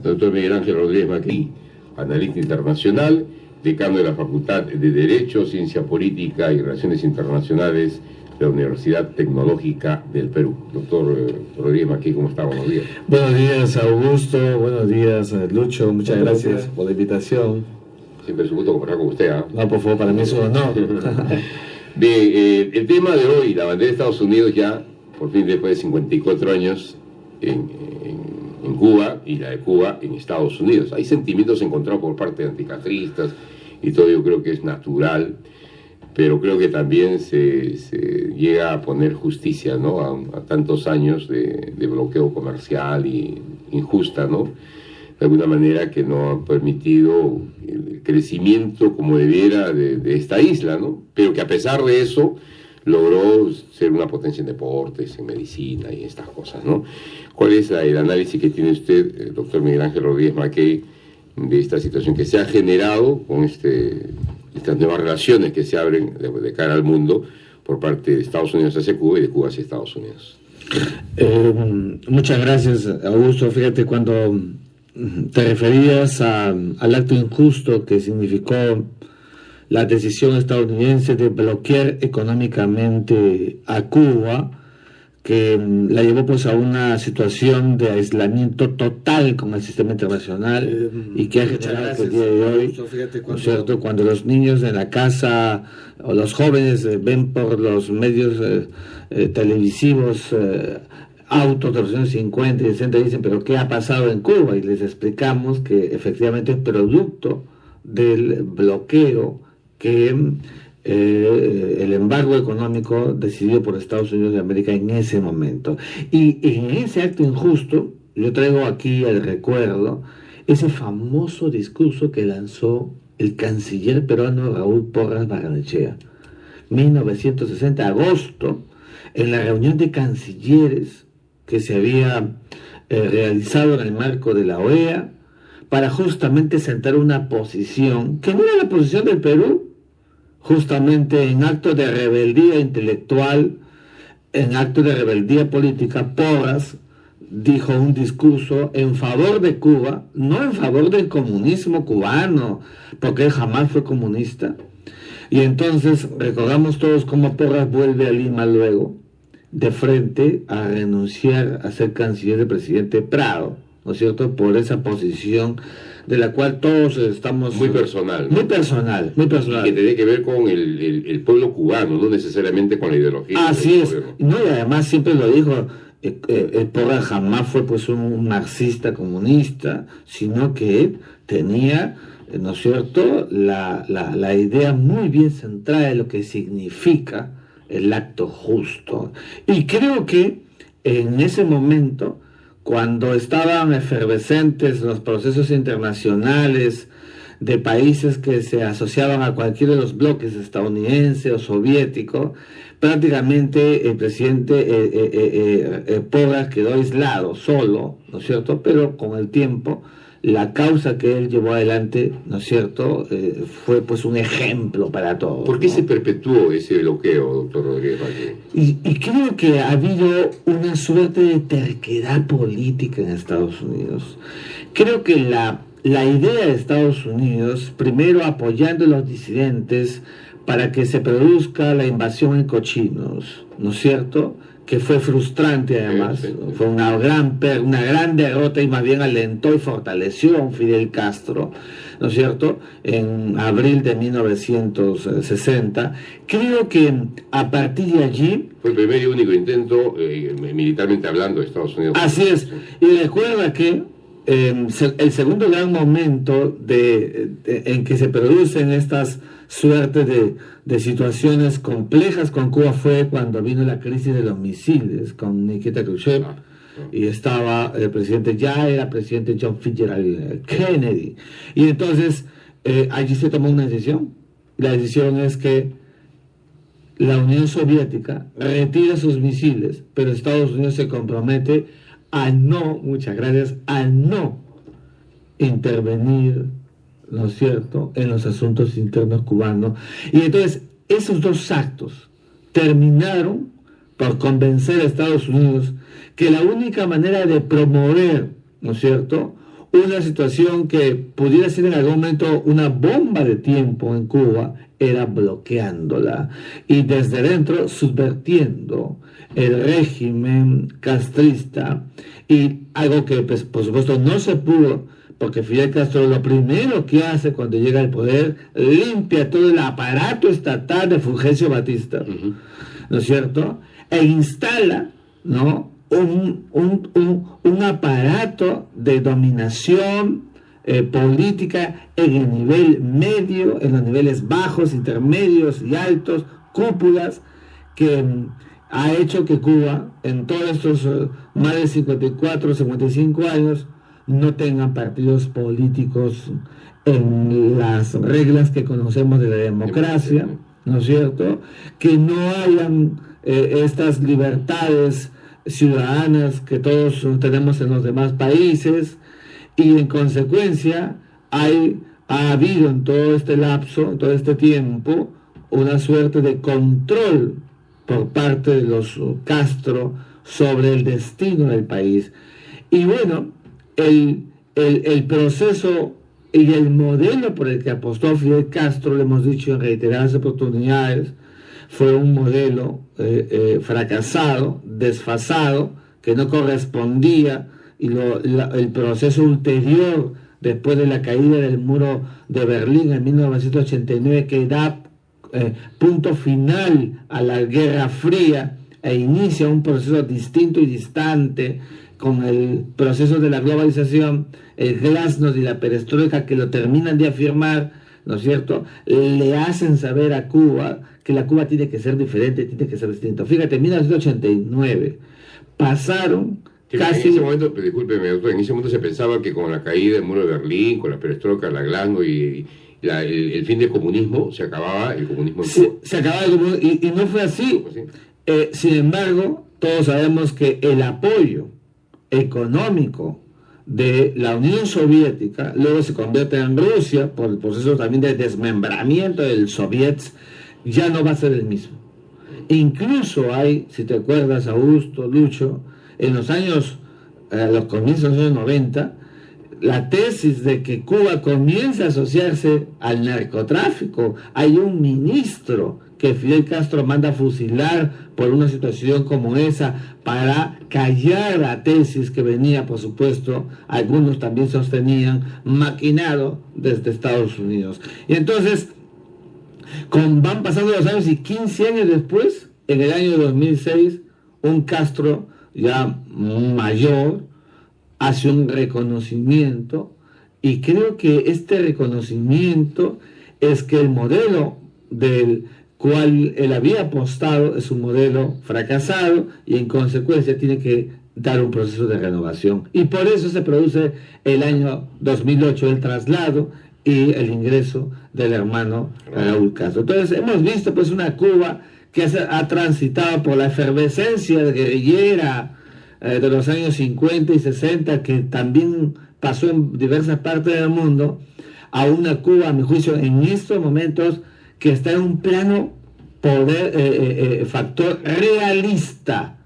Doctor Miguel Ángel Rodríguez Maquí, analista internacional, decano de la Facultad de Derecho, Ciencia Política y Relaciones Internacionales de la Universidad Tecnológica del Perú. Doctor Rodríguez Maquí, ¿cómo está? Buenos días. Buenos días, Augusto. Buenos días, Lucho. Muchas gracias por la invitación. Siempre es un gusto conversar con usted. No, por favor, para mí es un honor. Bien, el tema de hoy, la bandera de Estados Unidos ya, por fin después de 54 años en Cuba, y la de Cuba en Estados Unidos. Hay sentimientos encontrados por parte de anticastristas y todo, yo creo que es natural, pero creo que también se llega a poner justicia, ¿no? a tantos años de bloqueo comercial y injusta, ¿no? De alguna manera, que no han permitido el crecimiento como debiera de esta isla, ¿no? Pero que a pesar de eso logró ser una potencia en deportes, en medicina y estas cosas, ¿no? ¿Cuál es el análisis que tiene usted, doctor Miguel Ángel Rodríguez Maquí, de esta situación que se ha generado con estas nuevas relaciones que se abren de cara al mundo por parte de Estados Unidos hacia Cuba y de Cuba hacia Estados Unidos? Muchas gracias, Augusto. Fíjate, cuando te referías al acto injusto que significó la decisión estadounidense de bloquear económicamente a Cuba, que la llevó pues a una situación de aislamiento total con el sistema internacional, y que ha generado que el día de hoy, ¿no es cierto?, cuando los niños en la casa o los jóvenes ven por los medios televisivos autos de los años 50 y 60, dicen, pero ¿qué ha pasado en Cuba? Y les explicamos que efectivamente es producto del bloqueo que el embargo económico decidido por Estados Unidos de América en ese momento. Y en ese acto injusto, yo traigo aquí el recuerdo, ese famoso discurso que lanzó el canciller peruano Raúl Porras Barrenechea, 1960, agosto, en la reunión de cancilleres que se había realizado en el marco de la OEA, para justamente sentar una posición que no era la posición del Perú, justamente en acto de rebeldía intelectual, en acto de rebeldía política. Porras dijo un discurso en favor de Cuba, no en favor del comunismo cubano, porque él jamás fue comunista. Y entonces recordamos todos cómo Porras vuelve a Lima luego, de frente a renunciar a ser canciller del presidente Prado, ¿no es cierto?, por esa posición de la cual todos estamos... Muy personal, ¿no? Muy personal. Y que tiene que ver con el pueblo cubano, no necesariamente con la ideología. Así es. No, y además siempre lo dijo, Porras jamás fue pues un marxista comunista, sino que él tenía, ¿no es cierto?, la idea muy bien centrada de lo que significa el acto justo. Y creo que en ese momento, cuando estaban efervescentes los procesos internacionales de países que se asociaban a cualquiera de los bloques estadounidense o soviético, prácticamente el presidente Porras quedó aislado, solo, ¿no es cierto?, pero con el tiempo la causa que él llevó adelante, ¿no es cierto?, fue pues un ejemplo para todos. ¿Por qué se perpetuó ese bloqueo, doctor Rodríguez Maquí? Y creo que ha habido una suerte de terquedad política en Estados Unidos. Creo que la idea de Estados Unidos, primero apoyando a los disidentes para que se produzca la invasión en Cochinos, ¿no es cierto?, que fue frustrante además, fue una gran derrota, y más bien alentó y fortaleció a un Fidel Castro, ¿no es cierto?, en abril de 1960. Creo que a partir de allí... Fue el primer y único intento, militarmente hablando, de Estados Unidos. Así es, y recuerda que el segundo gran momento en que se producen estas suertes de situaciones complejas con Cuba fue cuando vino la crisis de los misiles con Nikita Khrushchev, y estaba el presidente, ya era presidente John Fitzgerald Kennedy, y entonces allí se tomó una decisión. La decisión es que la Unión Soviética retira sus misiles, pero Estados Unidos se compromete a no intervenir, ¿no es cierto?, en los asuntos internos cubanos. Y entonces esos dos actos terminaron por convencer a Estados Unidos que la única manera de promover, ¿no es cierto?, una situación que pudiera ser en algún momento una bomba de tiempo en Cuba, era bloqueándola y desde dentro subvirtiendo el régimen castrista, y algo que pues, por supuesto no se pudo, porque Fidel Castro lo primero que hace cuando llega al poder, limpia todo el aparato estatal de Fulgencio Batista, ¿no es cierto? E instala, ¿no?, un aparato de dominación política en el nivel medio, en los niveles bajos, intermedios y altos, cúpulas, que ha hecho que Cuba, en todos estos más de 54, 55 años, no tengan partidos políticos en las reglas que conocemos de la democracia, ¿no es cierto? Que no hayan estas libertades ciudadanas que todos tenemos en los demás países, y en consecuencia ha habido en todo este lapso, en todo este tiempo, una suerte de control por parte de los Castro sobre el destino del país. Y bueno, el proceso y el modelo por el que apostó Fidel Castro, lo hemos dicho en reiteradas oportunidades, fue un modelo fracasado, desfasado, que no correspondía, y el proceso ulterior, después de la caída del muro de Berlín en 1989, que da punto final a la Guerra Fría e inicia un proceso distinto y distante con el proceso de la globalización, el glasnost y la perestroika, que lo terminan de afirmar, ¿no es cierto?, le hacen saber a Cuba que la Cuba tiene que ser diferente, tiene que ser distinto. Fíjate, en 1989 pasaron casi... En ese momento, discúlpeme, doctor, en ese momento se pensaba que con la caída del muro de Berlín, con la perestroika, la glasnost y el fin del comunismo, se acababa el comunismo en Cuba. Se acababa el comunismo, y no fue así. Sin embargo, todos sabemos que el apoyo económico de la Unión Soviética luego se convierte en Rusia por el proceso también de desmembramiento del Soviets, ya no va a ser el mismo. Incluso hay, si te acuerdas, Augusto, Lucho, en los años, los comienzos de los años 90, la tesis de que Cuba comienza a asociarse al narcotráfico. Hay un ministro que Fidel Castro manda a fusilar por una situación como esa, para callar la tesis que venía, por supuesto, algunos también sostenían, maquinado desde Estados Unidos. Y entonces, van pasando los años y 15 años después, en el año 2006, un Castro ya mayor hace un reconocimiento, y creo que este reconocimiento es que el modelo del cual él había apostado es un modelo fracasado, y en consecuencia tiene que dar un proceso de renovación, y por eso se produce el año 2008 el traslado y el ingreso del hermano Raúl Castro. Entonces hemos visto pues una Cuba que ha transitado por la efervescencia guerrillera de los años 50 y 60, que también pasó en diversas partes del mundo, a una Cuba, a mi juicio, en estos momentos, que está en un plano factor realista,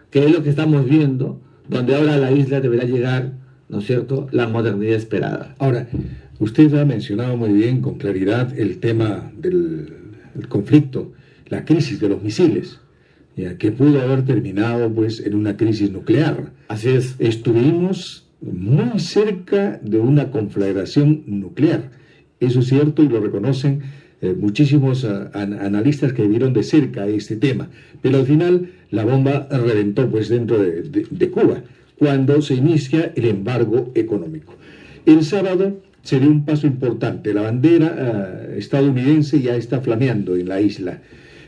que es lo que estamos viendo, donde ahora a la isla deberá llegar, ¿no es cierto?, la modernidad esperada. Ahora, usted ha mencionado muy bien, con claridad, el tema del conflicto, la crisis de los misiles, que pudo haber terminado pues en una crisis nuclear. Así es. Estuvimos muy cerca de una conflagración nuclear. Eso es cierto y lo reconocen muchísimos analistas que vieron de cerca este tema. Pero al final la bomba reventó pues dentro de Cuba, cuando se inicia el embargo económico. El sábado se dio un paso importante. La bandera estadounidense ya está flameando en la isla.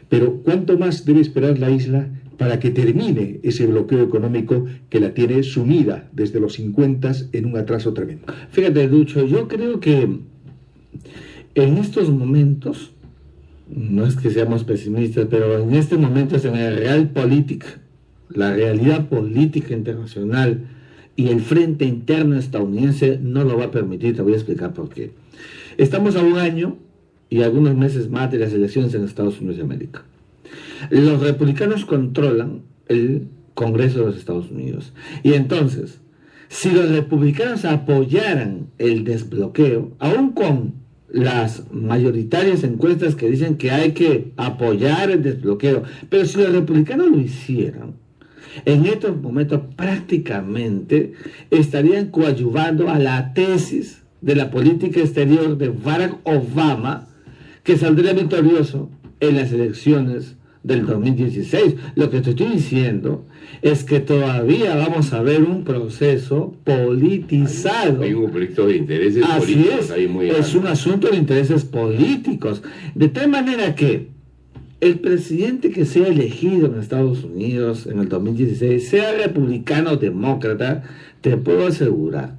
Pero ¿cuánto más debe esperar la isla para que termine ese bloqueo económico que la tiene sumida desde los 50 en un atraso tremendo? Fíjate, Lucho, yo creo que en estos momentos, no es que seamos pesimistas, pero en este momento es en el realpolitik, la realidad política internacional y el frente interno estadounidense no lo va a permitir. Te voy a explicar por qué. Estamos a un año y algunos meses más de las elecciones en Estados Unidos de América. Los republicanos controlan el Congreso de los Estados Unidos. Y entonces, si los republicanos apoyaran el desbloqueo, aún con las mayoritarias encuestas que dicen que hay que apoyar el desbloqueo, pero si los republicanos lo hicieran, en estos momentos prácticamente estarían coadyuvando a la tesis de la política exterior de Barack Obama, que saldría victorioso en las elecciones del 2016. Lo que te estoy diciendo es que todavía vamos a ver un proceso politizado. Hay un conflicto de intereses Así políticos ahí muy grande. es un asunto de intereses políticos. De tal manera que el presidente que sea elegido en Estados Unidos en el 2016, sea republicano o demócrata, te puedo asegurar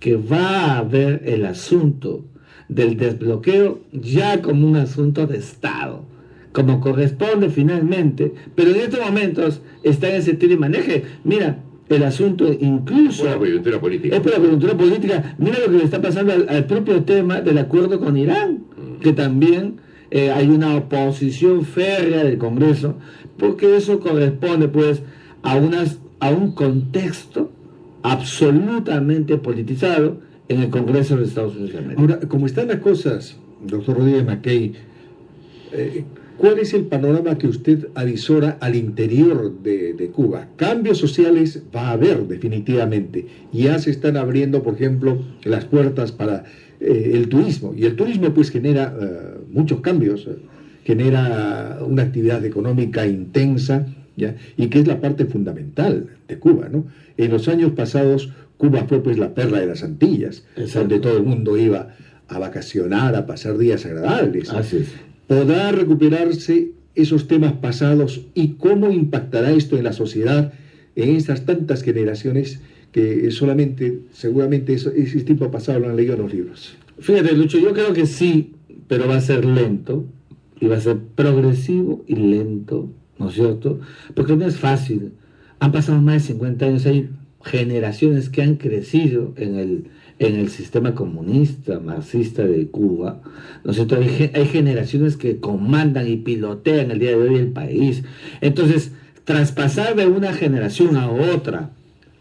que va a ver el asunto del desbloqueo ya como un asunto de Estado, como corresponde finalmente, pero en estos momentos está en ese tira y maneje. Mira, el asunto incluso Por la coyuntura política. es por la coyuntura política. Mira lo que le está pasando al propio tema del acuerdo con Irán, que también hay una oposición férrea del Congreso, porque eso corresponde pues a un contexto absolutamente politizado en el Congreso de los Estados Unidos de América. Ahora, como están las cosas, doctor Rodríguez Mackay, ¿cuál es el panorama que usted avisora al interior de Cuba? Cambios sociales va a haber definitivamente. Ya se están abriendo, por ejemplo, las puertas para el turismo. Y el turismo pues genera muchos cambios, genera una actividad económica intensa, ¿ya? Y que es la parte fundamental de Cuba, ¿no? En los años pasados Cuba fue pues la perla de las Antillas, donde todo el mundo iba a vacacionar, a pasar días agradables. Así es. ¿Podrá recuperarse esos temas pasados y cómo impactará esto en la sociedad, en estas tantas generaciones que seguramente ese tiempo pasado lo han leído en los libros? Fíjate, Lucho, yo creo que sí, pero va a ser lento, y va a ser progresivo y lento, ¿no es cierto? Porque no es fácil. Han pasado más de 50 años, hay generaciones que han crecido en el sistema comunista, marxista de Cuba, ¿no es cierto? Hay generaciones que comandan y pilotean el día de hoy el país. Entonces, traspasar de una generación a otra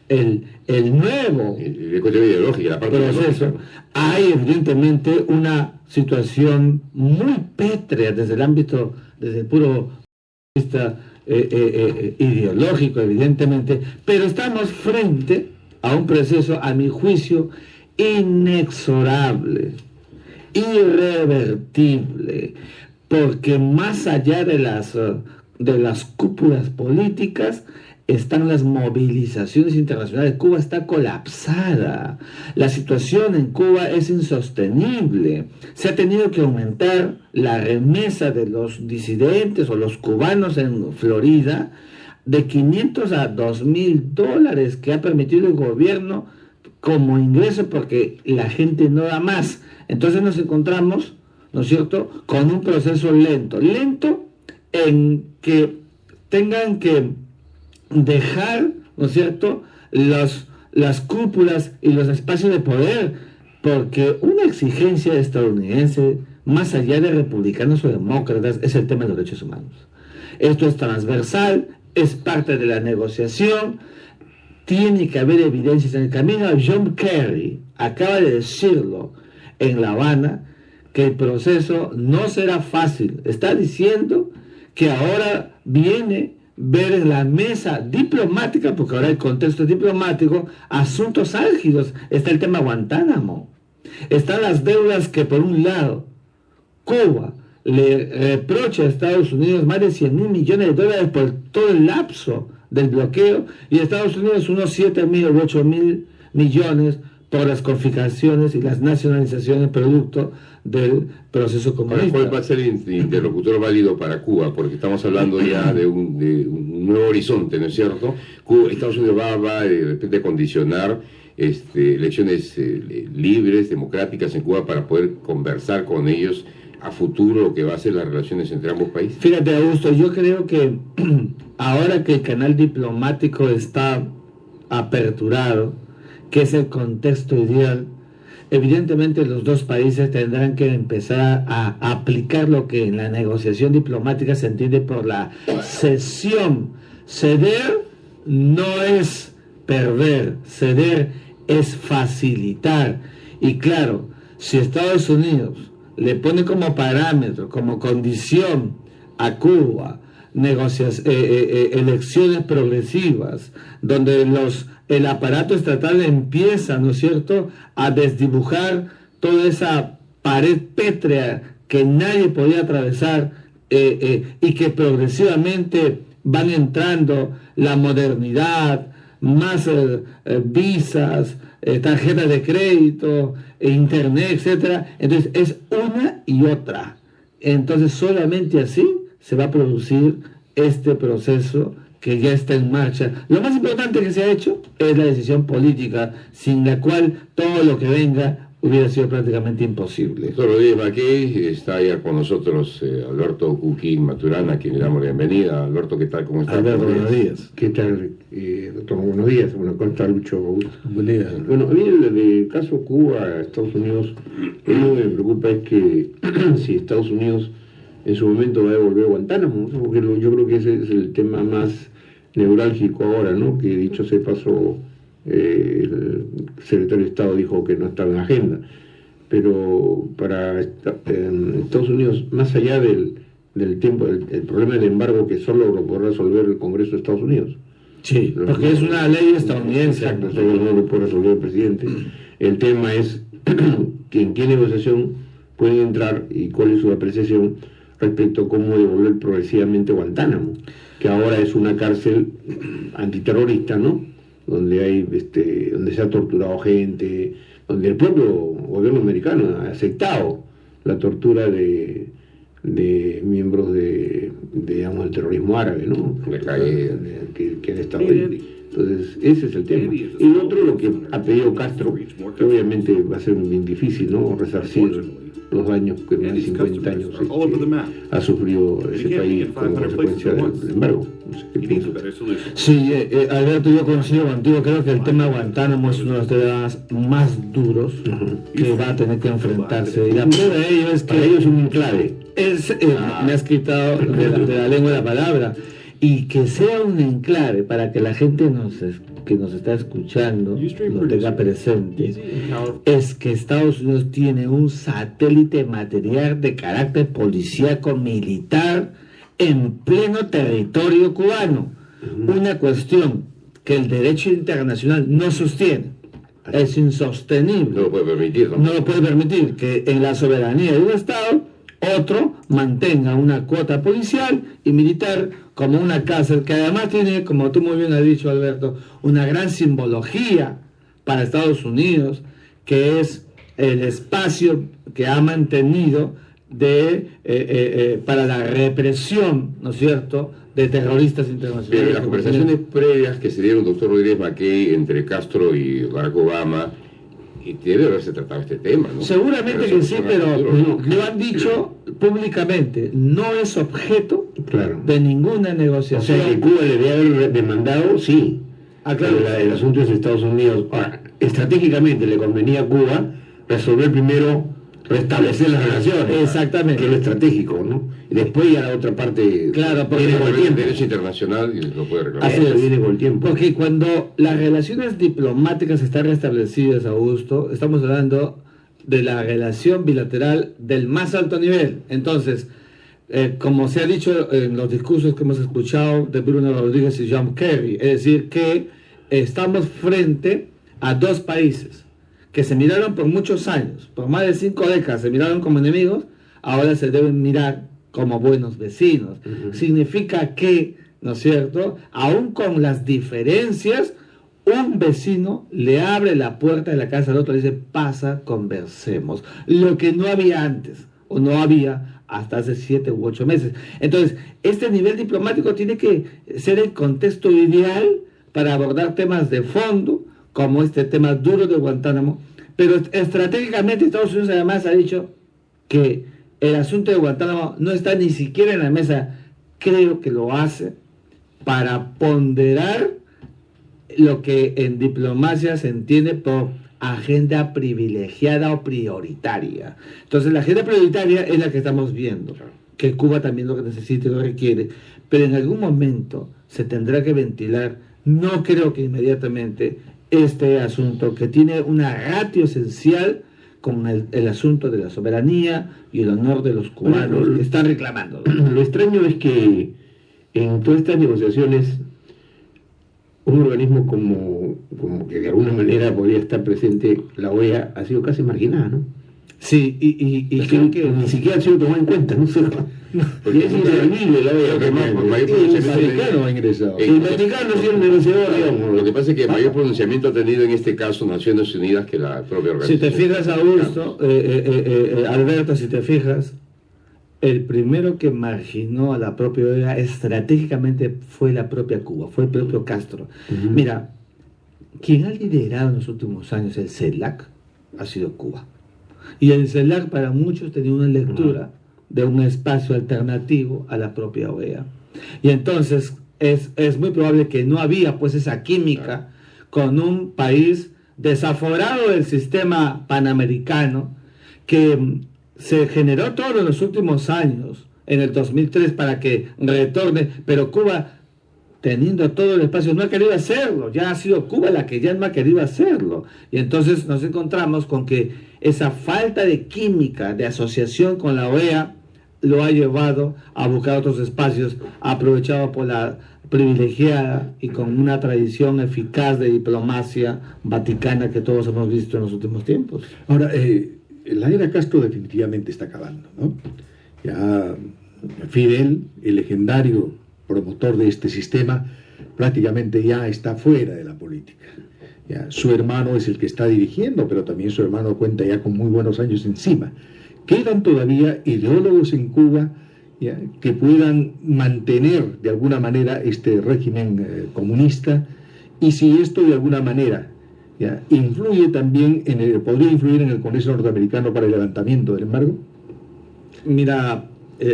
el nuevo El cuestión ideológica, la parte proceso, ideológica. hay evidentemente una situación muy pétrea desde el ámbito, desde el puro vista ideológico, evidentemente, pero estamos frente a un proceso, a mi juicio, inexorable, irrevertible, porque más allá de las cúpulas políticas están las movilizaciones internacionales. Cuba está colapsada, la situación en Cuba es insostenible, se ha tenido que aumentar la remesa de los disidentes o los cubanos en Florida de 500 a 2,000 dólares que ha permitido el gobierno como ingreso porque la gente no da más. Entonces nos encontramos, ¿no es cierto?, con un proceso lento en que tengan que dejar, ¿no es cierto?, las cúpulas y los espacios de poder, porque una exigencia estadounidense, más allá de republicanos o demócratas, es el tema de los derechos humanos. Esto es transversal, es parte de la negociación, tiene que haber evidencias en el camino. John Kerry acaba de decirlo en La Habana, que el proceso no será fácil. Está diciendo que ahora viene ver en la mesa diplomática, porque ahora el contexto es diplomático, asuntos álgidos. Está el tema Guantánamo, están las deudas que por un lado Cuba le reprocha a Estados Unidos más de 100,000 millones de dólares por todo el lapso del bloqueo, y Estados Unidos unos 7,000 o 8,000 millones por las confiscaciones y las nacionalizaciones producto del proceso comunista. ¿Cuál va a ser el interlocutor válido para Cuba? Porque estamos hablando ya de un nuevo horizonte, ¿no es cierto? Estados Unidos va de repente a condicionar elecciones libres, democráticas en Cuba para poder conversar con ellos a futuro lo que va a ser las relaciones entre ambos países. Fíjate, Augusto, yo creo que ahora que el canal diplomático está aperturado, que es el contexto ideal, evidentemente los dos países tendrán que empezar a aplicar lo que en la negociación diplomática se entiende por la cesión. Ceder no es perder, ceder es facilitar. Y claro, si Estados Unidos le pone como parámetro, como condición a Cuba, elecciones progresivas, donde el aparato estatal empieza, ¿no es cierto?, a desdibujar toda esa pared pétrea que nadie podía atravesar, y que progresivamente van entrando la modernidad, más visas, tarjetas de crédito, internet, etcétera. Entonces es una y otra. Entonces solamente así se va a producir este proceso que ya está en marcha. Lo más importante que se ha hecho es la decisión política, sin la cual todo lo que venga hubiera sido prácticamente imposible. Doctor Rodríguez Mackey, está ya con nosotros Alberto Cuquín Maturana, a quien le damos la bienvenida. Alberto, ¿qué tal? ¿Cómo está? Alberto, buenos días. ¿Qué tal, doctor? Buenos días. Bueno, ¿cómo está Lucho? Buen día. Bueno, a mí el caso Cuba, Estados Unidos, lo que me preocupa es que si Estados Unidos en su momento va a devolver Guantánamo, ¿no? Porque yo creo que ese es el tema más neurálgico ahora, ¿no? Que dicho sea de paso, el secretario de Estado dijo que no estaba en agenda, pero para Estados Unidos, más allá del tiempo, el problema del embargo que solo lo podrá resolver el Congreso de Estados Unidos. Sí, porque es una ley estadounidense. Exacto, no lo puede resolver el presidente. El tema es que en qué negociación pueden entrar y cuál es su apreciación respecto a cómo devolver progresivamente Guantánamo, que ahora es una cárcel antiterrorista, ¿no? Donde donde se ha torturado gente, donde el propio gobierno americano ha aceptado la tortura de miembros digamos, del terrorismo árabe, ¿no? Que han estado ahí. Entonces, ese es el tema. Y lo otro, lo que ha pedido Castro, que obviamente va a ser bien difícil, ¿no? Resarcir los daños que más de 50 años ha sufrido ese país como consecuencia del embargo. No sé qué piensas. Sí, Alberto, yo coincido contigo. Creo que el tema de Guantánamo es uno de los temas más duros que va a tener que enfrentarse. Y la prueba de ello es que para ellos es un enclave. Me has quitado de la lengua la palabra. Y que sea un enclave para que la gente que nos está escuchando lo tenga presente, es que Estados Unidos tiene un satélite material de carácter policíaco militar en pleno territorio cubano. Una cuestión que el derecho internacional no sostiene. Es insostenible. No lo puede permitir, ¿no? No lo puede permitir que en la soberanía de un Estado otro mantenga una cuota policial y militar como una cárcel, que además tiene, como tú muy bien has dicho, Alberto, una gran simbología para Estados Unidos, que es el espacio que ha mantenido para la represión, ¿no es cierto?, de terroristas internacionales. Bien, las conversaciones previas que se dieron, doctor Rodríguez Mackey, entre Castro y Barack Obama, debe haberse tratado este tema, ¿no? Seguramente que sí, pero lo han dicho públicamente, no es objeto de ninguna negociación. O sea, que Cuba le debe haber demandado, sí. Claro. El asunto es Estados Unidos. Ahora, estratégicamente le convenía a Cuba resolver primero, restablecer las relaciones. Exactamente. Que es lo estratégico, ¿no? Y después ya la otra parte. Claro, porque viene con el derecho internacional y lo puede reclamar. Así es. Viene con el tiempo. Porque cuando las relaciones diplomáticas están restablecidas, Augusto, estamos hablando de la relación bilateral del más alto nivel. Entonces, como se ha dicho en los discursos que hemos escuchado de Bruno Rodríguez y John Kerry, es decir, que estamos frente a dos países que se miraron por muchos años, por más de 5 décadas, se miraron como enemigos, ahora se deben mirar como buenos vecinos. Significa que, ¿no es cierto?, aún con las diferencias, un vecino le abre la puerta de la casa al otro y dice, pasa, conversemos. Lo que no había antes, o no había hasta hace 7 u 8 meses. Entonces, este nivel diplomático tiene que ser el contexto ideal para abordar temas de fondo, como este tema duro de Guantánamo. Pero estratégicamente Estados Unidos además ha dicho que el asunto de Guantánamo no está ni siquiera en la mesa. Creo que lo hace para ponderar lo que en diplomacia se entiende por agenda privilegiada o prioritaria. Entonces la agenda prioritaria es la que estamos viendo, que Cuba también lo que necesita y lo requiere, pero en algún momento se tendrá que ventilar no creo que inmediatamente este asunto, que tiene una ratio esencial con el asunto de la soberanía y el honor de los cubanos que están reclamando. Lo extraño es que en todas estas negociaciones un organismo como que de alguna manera podría estar presente, la OEA, ha sido casi marginada, ¿no? Sí, y Es creo que que ni siquiera ha sido tomado en cuenta, no sé. Porque es inservible la OEA. El Vaticano ha ingresado. El Vaticano ha sido el negociador, digamos. Lo que pasa es que mayor pronunciamiento ha tenido en este caso Naciones Unidas que la propia si organización. te fijas, Augusto, Alberto, si te fijas, el primero que marginó a la propia OEA estratégicamente fue la propia Cuba, fue el propio Castro. Ujú. Mira, quien ha liderado en los últimos años el CELAC ha sido Cuba. Y el CELAC para muchos tenía una lectura de un espacio alternativo a la propia OEA. Y entonces es muy probable que no había pues esa química con un país desaforado del sistema panamericano que se generó todo en los últimos años, en el 2003, para que retorne, pero Cuba, teniendo todo el espacio, no ha querido hacerlo. Ya ha sido Cuba la que ya no ha querido hacerlo. Y entonces nos encontramos con que esa falta de química, de asociación con la OEA, lo ha llevado a buscar otros espacios, aprovechado por la privilegiada y con una tradición eficaz de diplomacia vaticana que todos hemos visto en los últimos tiempos. Ahora, la era Castro definitivamente está acabando, ¿no? Ya Fidel, el legendario promotor de este sistema, prácticamente ya está fuera de la política. Ya, su hermano es el que está dirigiendo, pero también su hermano cuenta ya con muy buenos años encima. Quedan todavía ideólogos en Cuba, ya, que puedan mantener de alguna manera este régimen comunista, y si esto de alguna manera ya influye también podría influir en el Congreso norteamericano para el levantamiento del embargo. Mira,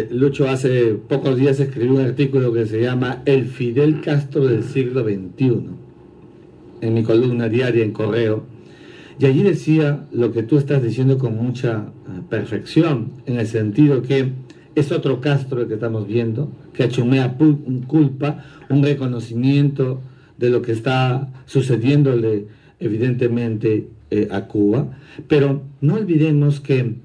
Lucho hace pocos días escribió un artículo que se llama El Fidel Castro del siglo XXI, en mi columna diaria en Correo, y allí decía lo que tú estás diciendo con mucha perfección, en el sentido que es otro Castro el que estamos viendo, que ha hecho un culpa, un reconocimiento de lo que está sucediéndole evidentemente a Cuba, pero no olvidemos que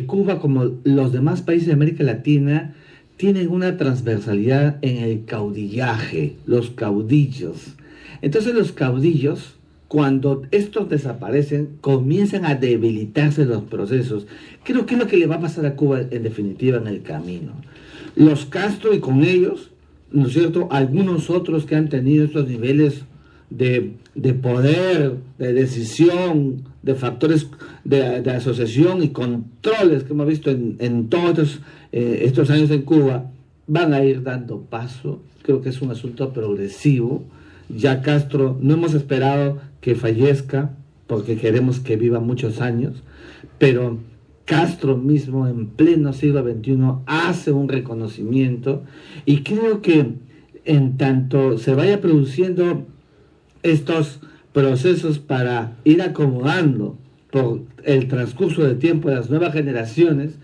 Cuba, como los demás países de América Latina, tienen una transversalidad en el caudillaje, los caudillos. Entonces los caudillos, cuando estos desaparecen, comienzan a debilitarse los procesos. Creo que es lo que le va a pasar a Cuba en definitiva en el camino. Los Castro y con ellos, ¿no es cierto?, algunos otros que han tenido estos niveles de poder, de decisión, de factores de asociación y controles que hemos visto en todos estos años en Cuba, van a ir dando paso. Creo que es un asunto progresivo. Ya Castro, no hemos esperado que fallezca porque queremos que viva muchos años, pero Castro mismo en pleno siglo XXI hace un reconocimiento, y creo que en tanto se vaya produciendo estos procesos para ir acomodando por el transcurso del tiempo de las nuevas generaciones,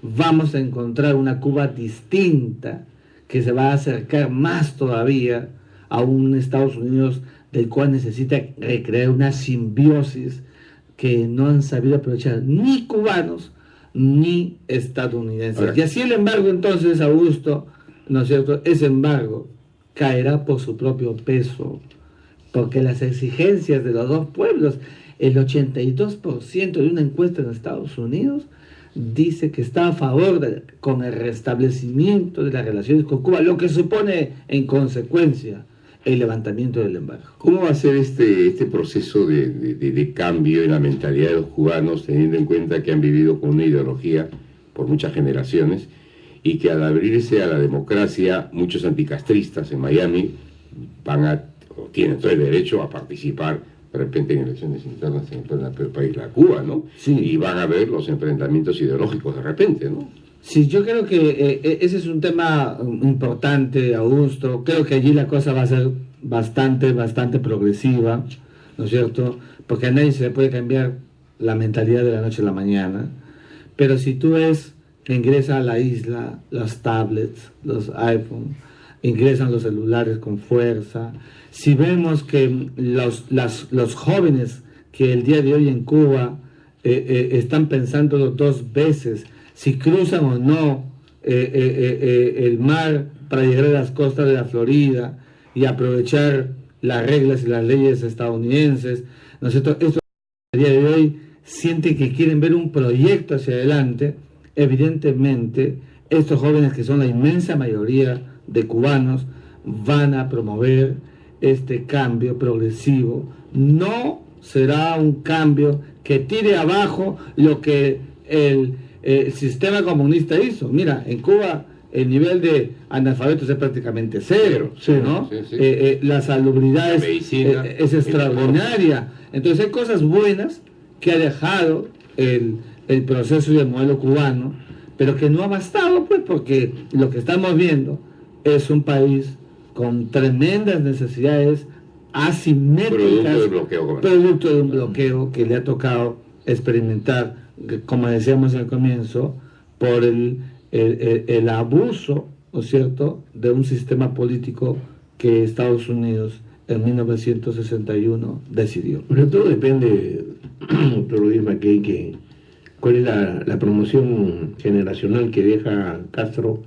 vamos a encontrar una Cuba distinta que se va a acercar más todavía a un Estados Unidos del cual necesita recrear una simbiosis que no han sabido aprovechar ni cubanos ni estadounidenses. Ahora, y así el embargo entonces, Augusto, ¿no es cierto?, ese embargo caerá por su propio peso, porque las exigencias de los dos pueblos, el 82% de una encuesta en Estados Unidos dice que está a favor con el restablecimiento de las relaciones con Cuba, lo que supone en consecuencia el levantamiento del embargo. ¿Cómo va a ser este proceso de cambio en la mentalidad de los cubanos, teniendo en cuenta que han vivido con una ideología por muchas generaciones y que al abrirse a la democracia, muchos anticastristas en Miami tienen todo el derecho a participar de repente en elecciones internas en el país, la Cuba, ¿no? Sí. Y van a ver los enfrentamientos ideológicos de repente, ¿no? Sí, yo creo que ese es un tema importante, Augusto. Creo que allí la cosa va a ser bastante progresiva, ¿no es cierto? Porque a nadie se le puede cambiar la mentalidad de la noche a la mañana. Pero si tú ves que ingresa a la isla los tablets, los iPhones, ingresan los celulares con fuerza, si vemos que los jóvenes que el día de hoy en Cuba están pensándolo dos veces si cruzan o no el mar para llegar a las costas de la Florida y aprovechar las reglas y las leyes estadounidenses, ¿no es cierto? Esto el día de hoy sienten que quieren ver un proyecto hacia adelante. Evidentemente estos jóvenes, que son la inmensa mayoría de cubanos, van a promover este cambio progresivo. No será un cambio que tire abajo lo que el sistema comunista hizo. Mira, en Cuba el nivel de analfabetos es prácticamente cero, ¿no? Sí. La salubridad La medicina, es extraordinaria. Entonces hay cosas buenas que ha dejado el proceso y el modelo cubano, pero que no ha bastado, pues, porque lo que estamos viendo es un país con tremendas necesidades asimétricas, producto de un bloqueo que le ha tocado experimentar, como decíamos al comienzo, por el abuso, ¿no es cierto?, de un sistema político que Estados Unidos en 1961 decidió. Pero todo depende, doctor Luis Mackey, que cuál es la promoción generacional que deja Castro,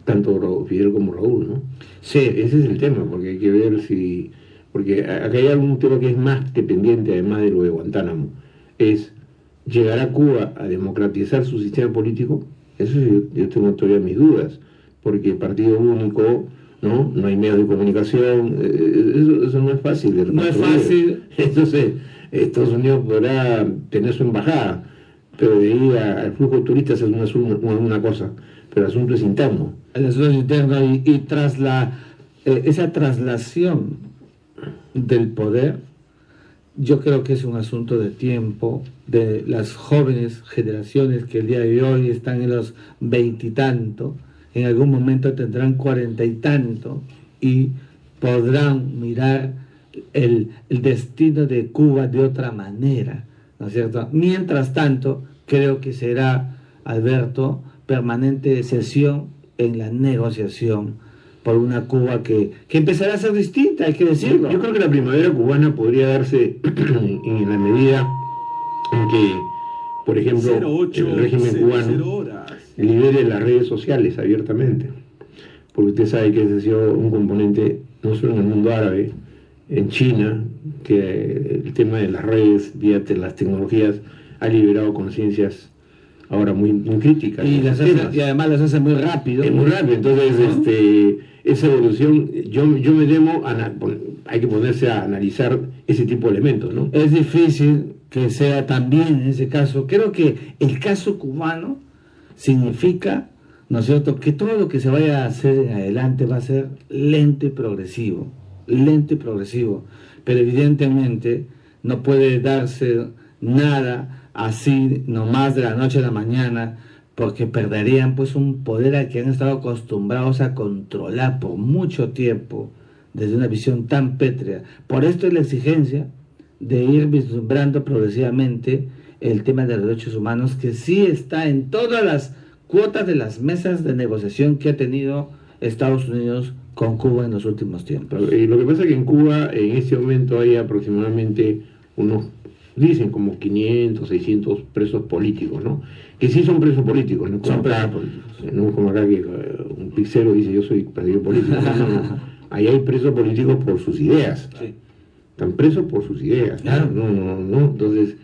tanto Fidel como Raúl, ¿no? Sí, ese es el tema, porque hay que ver si... Porque acá hay algún tema que es más dependiente, además de lo de Guantánamo, es llegar a Cuba a democratizar su sistema político. Eso yo tengo todavía mis dudas, porque partido único, no hay medios de comunicación, eso no es fácil de reconstruir. No es fácil. Entonces, Estados Unidos podrá tener su embajada, pero de ahí al flujo de turistas es una cosa, pero el asunto es interno. El asunto es interno, y tras esa traslación del poder, yo creo que es un asunto de tiempo, de las jóvenes generaciones que el día de hoy están en los 20 y tanto, en algún momento tendrán 40 y tanto y podrán mirar el destino de Cuba de otra manera, ¿no es cierto? Mientras tanto, creo que será, Alberto, permanente sesión en la negociación por una Cuba que empezará a ser distinta, hay que decirlo. Yo creo que la primavera cubana podría darse en la medida en que, por ejemplo, el régimen cubano libere las redes sociales abiertamente, porque usted sabe que ese ha sido un componente no solo en el mundo árabe, en China, que el tema de las redes, vía las tecnologías, ha liberado conciencias ahora muy críticas. Y además las hace muy rápido. Es muy rápido, entonces esa evolución, yo me temo, hay que ponerse a analizar ese tipo de elementos, ¿no? Es difícil que sea también en ese caso. Creo que el caso cubano significa, ¿no es cierto?, que todo lo que se vaya a hacer en adelante va a ser lento y progresivo, pero evidentemente no puede darse nada así nomás de la noche a la mañana, porque perderían pues un poder al que han estado acostumbrados a controlar por mucho tiempo desde una visión tan pétrea. Por esto es la exigencia de ir vislumbrando progresivamente el tema de los derechos humanos, que sí está en todas las cuotas de las mesas de negociación que ha tenido Estados Unidos con Cuba en los últimos tiempos. Lo que pasa es que en Cuba en este momento hay aproximadamente dicen como 500, 600 presos políticos, ¿no? Que sí son presos políticos, ¿no? Son presos políticos. No es como acá que un pixero dice yo soy partido político. No. Ahí hay presos políticos por sus ideas. Sí. Están presos por sus ideas. Claro. No. Entonces,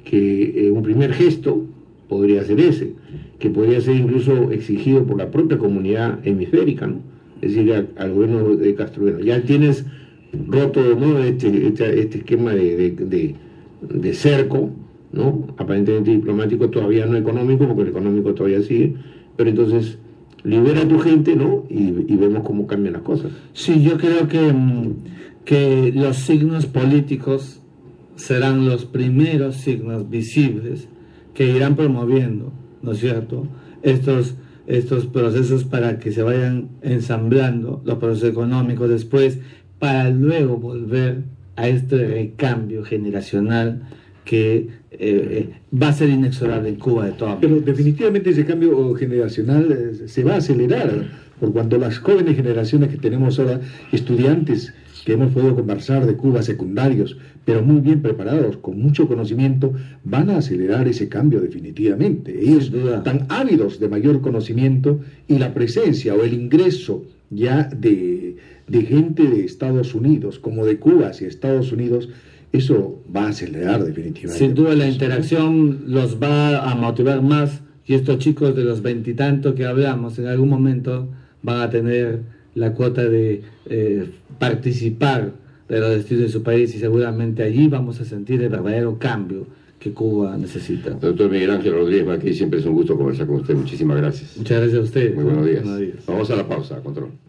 que un primer gesto podría ser ese, que podría ser incluso exigido por la propia comunidad hemisférica, ¿no? Es decir, al gobierno de Castro. Bueno, ya tienes roto, ¿no?, este esquema de cerco, ¿no?, aparentemente diplomático, todavía no económico, porque el económico todavía sigue, pero entonces libera a tu gente, ¿no?, y vemos cómo cambian las cosas. Sí, yo creo que los signos políticos serán los primeros signos visibles que irán promoviendo, ¿no es cierto?, estos procesos para que se vayan ensamblando los procesos económicos después, para luego volver a este recambio generacional que va a ser inexorable en Cuba de todas maneras. Pero definitivamente ese cambio generacional se va a acelerar, por cuanto las jóvenes generaciones que tenemos ahora, estudiantes que hemos podido conversar de Cuba, secundarios, pero muy bien preparados, con mucho conocimiento, van a acelerar ese cambio definitivamente. Ellos están ávidos de mayor conocimiento y la presencia o el ingreso ya de gente de Estados Unidos, como de Cuba hacia Estados Unidos, eso va a acelerar definitivamente. Sin duda la interacción los va a motivar más y estos chicos de los 20 y tantos que hablamos en algún momento van a tener la cuota de participar de los destinos de su país y seguramente allí vamos a sentir el verdadero cambio que Cuba necesita. Doctor Miguel Ángel Rodríguez Marqués, siempre es un gusto conversar con usted. Muchísimas gracias. Muchas gracias a usted. Muy buenos días. Buenos días. Vamos a la pausa, control.